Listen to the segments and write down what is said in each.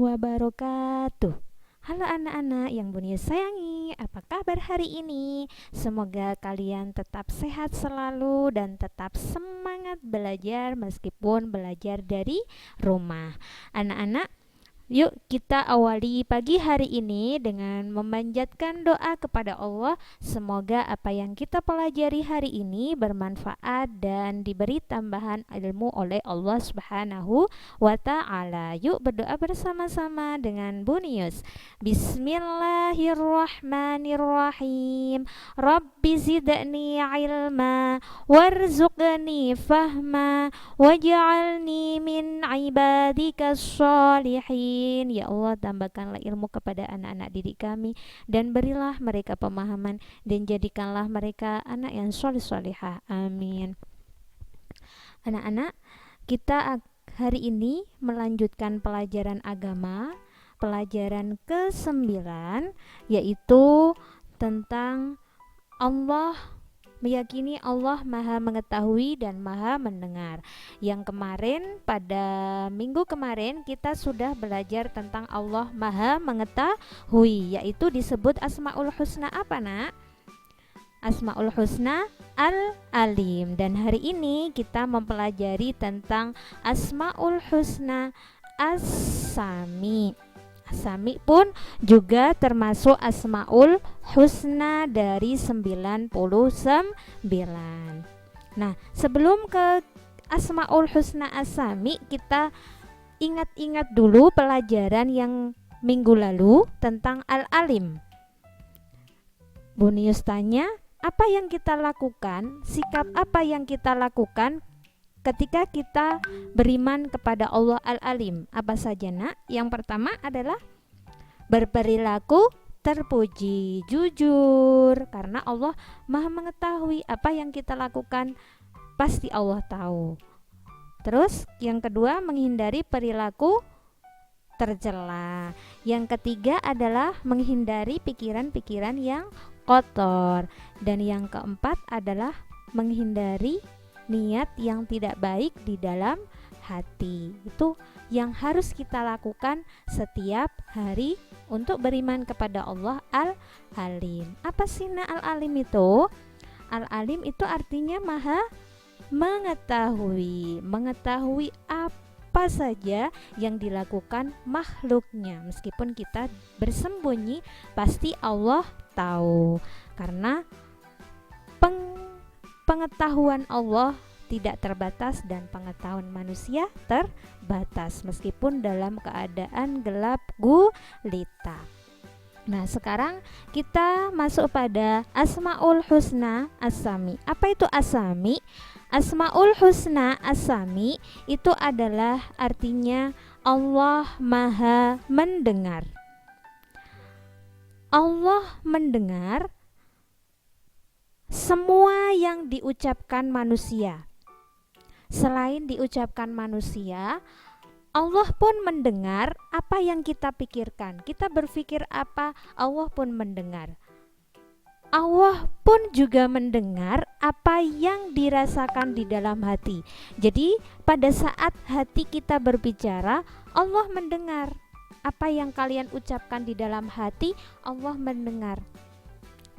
wabarakatuh. Halo anak-anak yang Bun Yus sayangi, apa kabar hari ini? Semoga kalian tetap sehat selalu dan tetap semangat belajar meskipun belajar dari rumah. Anak-anak, yuk kita awali pagi hari ini dengan memanjatkan doa kepada Allah. Semoga apa yang kita pelajari hari ini bermanfaat dan diberi tambahan ilmu oleh Allah Subhanahu wa Ta'ala. Yuk berdoa bersama-sama dengan Bunius. Bismillahirrahmanirrahim. Rabbi zidni ilma warzuqni fahma waj'alni min ibadika sholihin. Ya Allah, tambahkanlah ilmu kepada anak-anak didik kami dan berilah mereka pemahaman dan jadikanlah mereka anak yang soleh-solehah. Amin. Anak-anak, kita hari ini melanjutkan pelajaran agama, pelajaran ke-9, yaitu tentang Allah, meyakini Allah Maha Mengetahui dan Maha Mendengar. Yang kemarin, pada minggu kemarin kita sudah belajar tentang Allah Maha Mengetahui, yaitu disebut Asmaul Husna apa, Nak? Asmaul Husna Al-Alim. Dan hari ini kita mempelajari tentang Asmaul Husna As-Sami. Sami pun juga termasuk Asmaul Husna dari 99. Nah, sebelum ke Asmaul Husna As-Sami, kita ingat-ingat dulu pelajaran yang minggu lalu tentang Al-Alim. Bunius tanya, apa yang kita lakukan, sikap apa yang kita lakukan ketika kita beriman kepada Allah Al-Alim? Apa saja, Nak? Yang pertama adalah berperilaku terpuji, jujur, karena Allah Maha Mengetahui. Apa yang kita lakukan pasti Allah tahu. Terus yang kedua, menghindari perilaku tercela. Yang ketiga adalah menghindari pikiran-pikiran yang kotor. Dan yang keempat adalah menghindari niat yang tidak baik di dalam hati. Itu yang harus kita lakukan setiap hari untuk beriman kepada Allah Al-Alim. Apa sih Al-Alim itu? Al-Alim itu artinya Maha Mengetahui. Mengetahui apa saja yang dilakukan makhluknya. Meskipun kita bersembunyi, pasti Allah tahu. Karena pengetahuan Allah tidak terbatas dan pengetahuan manusia terbatas meskipun dalam keadaan gelap gulita. Nah, sekarang kita masuk pada Asmaul Husna As-Sami. Apa itu As-Sami? Asmaul Husna As-Sami itu adalah artinya Allah Maha Mendengar. Allah mendengar semua yang diucapkan manusia. Selain diucapkan manusia, Allah pun mendengar apa yang kita pikirkan. Kita berpikir apa, Allah pun mendengar. Allah pun juga mendengar apa yang dirasakan di dalam hati. Jadi pada saat hati kita berbicara, Allah mendengar. Apa yang kalian ucapkan di dalam hati, Allah mendengar.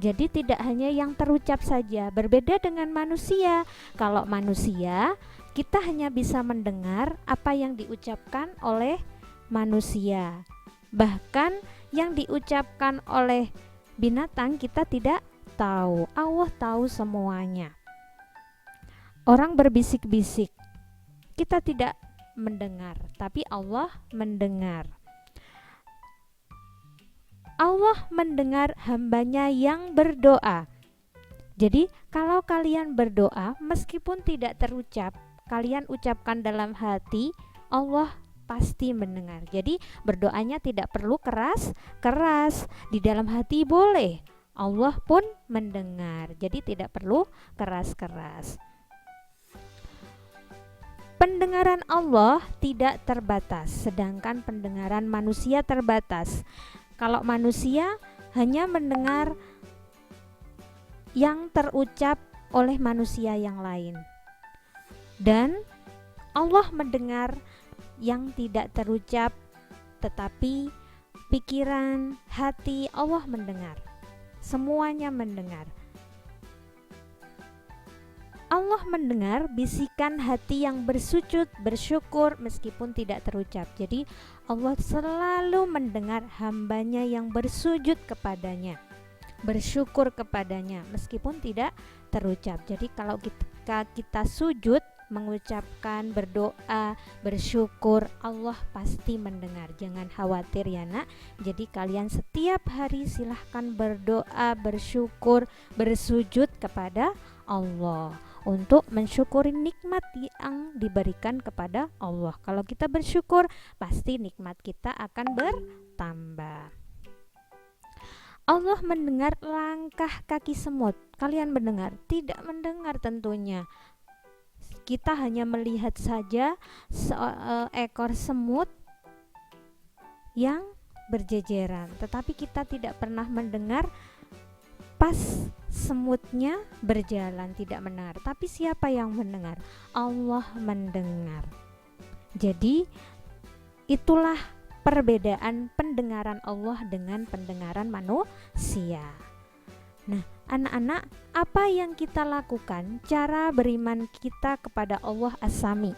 Jadi tidak hanya yang terucap saja, berbeda dengan manusia. Kalau manusia, kita hanya bisa mendengar apa yang diucapkan oleh manusia. Bahkan yang diucapkan oleh binatang kita tidak tahu. Allah tahu semuanya. Orang berbisik-bisik, kita tidak mendengar, tapi Allah mendengar. Allah mendengar hambanya yang berdoa. Jadi kalau kalian berdoa meskipun tidak terucap, kalian ucapkan dalam hati, Allah pasti mendengar. Jadi berdoanya tidak perlu keras-keras, di dalam hati boleh, Allah pun mendengar. Jadi tidak perlu keras-keras. Pendengaran Allah tidak terbatas, sedangkan pendengaran manusia terbatas. Kalau manusia hanya mendengar yang terucap oleh manusia yang lain, dan Allah mendengar yang tidak terucap tetapi pikiran, hati Allah mendengar. Semuanya mendengar. Allah mendengar bisikan hati yang bersujud, bersyukur meskipun tidak terucap. Jadi Allah selalu mendengar hambanya yang bersujud kepadanya, bersyukur kepadanya meskipun tidak terucap. Jadi kalau kita sujud, mengucapkan, berdoa, bersyukur, Allah pasti mendengar. Jangan khawatir ya nak. Jadi kalian setiap hari silahkan berdoa, bersyukur, bersujud kepada Allah untuk mensyukuri nikmat yang diberikan kepada Allah. Kalau kita bersyukur, pasti nikmat kita akan bertambah. Allah mendengar langkah kaki semut. Kalian mendengar? Tidak mendengar tentunya. Kita hanya melihat saja seekor semut yang berjejeran, tetapi kita tidak pernah mendengar pas semutnya berjalan, tidak mendengar. Tapi siapa yang mendengar? Allah mendengar. Jadi itulah perbedaan pendengaran Allah dengan pendengaran manusia. Nah, anak-anak, apa yang kita lakukan cara beriman kita kepada Allah As-Sami?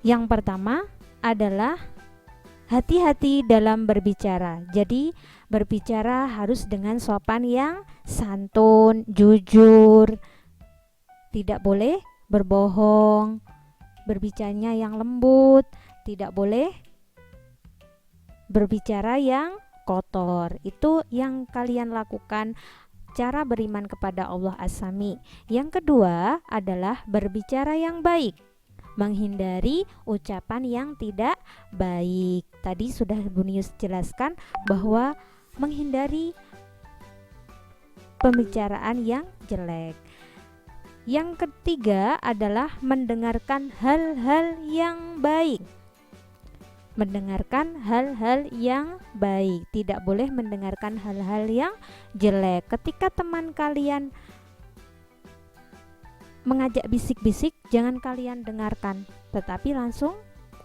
Yang pertama adalah hati-hati dalam berbicara. Jadi berbicara harus dengan sopan yang santun, jujur. Tidak boleh berbohong. Berbicaranya yang lembut, tidak boleh berbicara yang kotor. Itu yang kalian lakukan cara beriman kepada Allah As-Sami. Yang kedua adalah berbicara yang baik, menghindari ucapan yang tidak baik. Tadi sudah Bunius jelaskan bahwa menghindari pembicaraan yang jelek. Yang ketiga adalah mendengarkan hal-hal yang baik. Mendengarkan hal-hal yang baik, tidak boleh mendengarkan hal-hal yang jelek. Ketika teman kalian mengajak bisik-bisik, jangan kalian dengarkan, tetapi langsung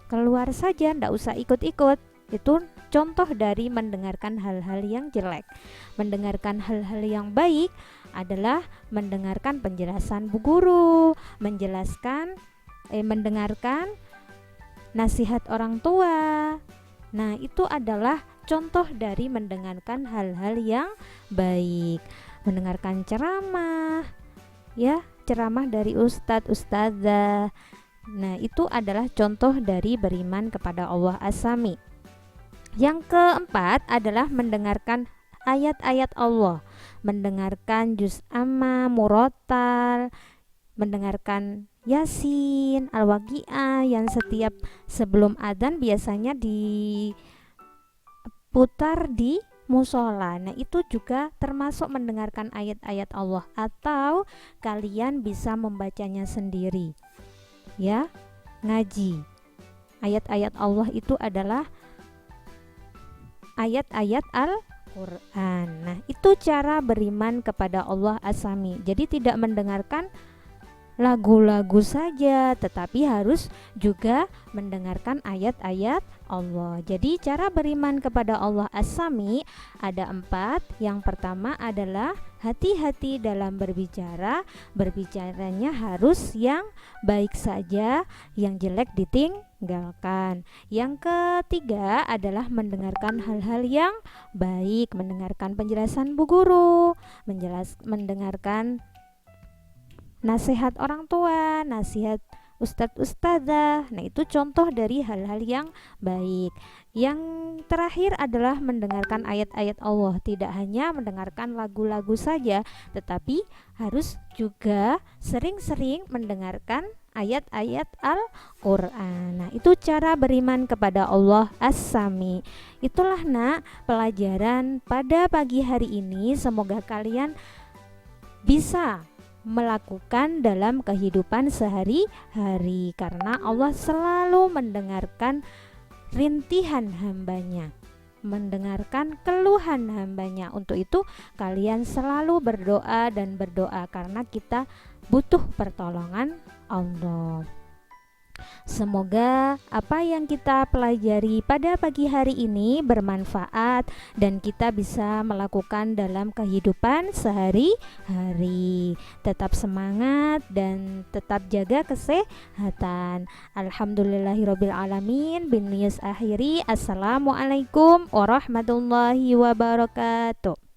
keluar saja, tidak usah ikut-ikut. Itu contoh dari mendengarkan hal-hal yang jelek. Mendengarkan hal-hal yang baik adalah mendengarkan penjelasan bu guru, mendengarkan nasihat orang tua. Nah, itu adalah contoh dari mendengarkan hal-hal yang baik. Mendengarkan ceramah, ya, ceramah dari ustadz, ustadzah. Nah, itu adalah contoh dari beriman kepada Allah As-Sami. Yang keempat adalah mendengarkan ayat-ayat Allah, mendengarkan juz amma, murotal, mendengarkan Yasin, Al-Waqiah yang setiap sebelum adzan biasanya diputar di musola. Nah, itu juga termasuk mendengarkan ayat-ayat Allah, atau kalian bisa membacanya sendiri. Ya, ngaji. Ayat-ayat Allah itu adalah ayat-ayat Al-Quran. Nah, itu cara beriman kepada Allah As-Sami. Jadi tidak mendengarkan lagu-lagu saja, tetapi harus juga mendengarkan ayat-ayat Allah. Jadi cara beriman kepada Allah As-Sami ada 4. Yang pertama adalah hati-hati dalam berbicara. Berbicaranya harus yang baik saja, yang jelek ditinggalkan. Yang ketiga adalah mendengarkan hal-hal yang baik, mendengarkan penjelasan bu guru, mendengarkan nasihat orang tua, nasihat ustadz ustadzah. Nah, itu contoh dari hal-hal yang baik. Yang terakhir adalah mendengarkan ayat-ayat Allah. Tidak hanya mendengarkan lagu-lagu saja, tetapi harus juga sering-sering mendengarkan ayat-ayat Al-Quran. Nah, itu cara beriman kepada Allah As-Sami. Itulah nak pelajaran pada pagi hari ini. Semoga kalian bisa melakukan dalam kehidupan sehari-hari, karena Allah selalu mendengarkan rintihan hambanya, mendengarkan keluhan hambanya. Untuk itu kalian selalu berdoa dan berdoa, karena kita butuh pertolongan Allah. Semoga apa yang kita pelajari pada pagi hari ini bermanfaat dan kita bisa melakukan dalam kehidupan sehari-hari. Tetap semangat dan tetap jaga kesehatan. Alhamdulillahirabbil alamin. Bin akhiri. Assalamualaikum warahmatullahi wabarakatuh.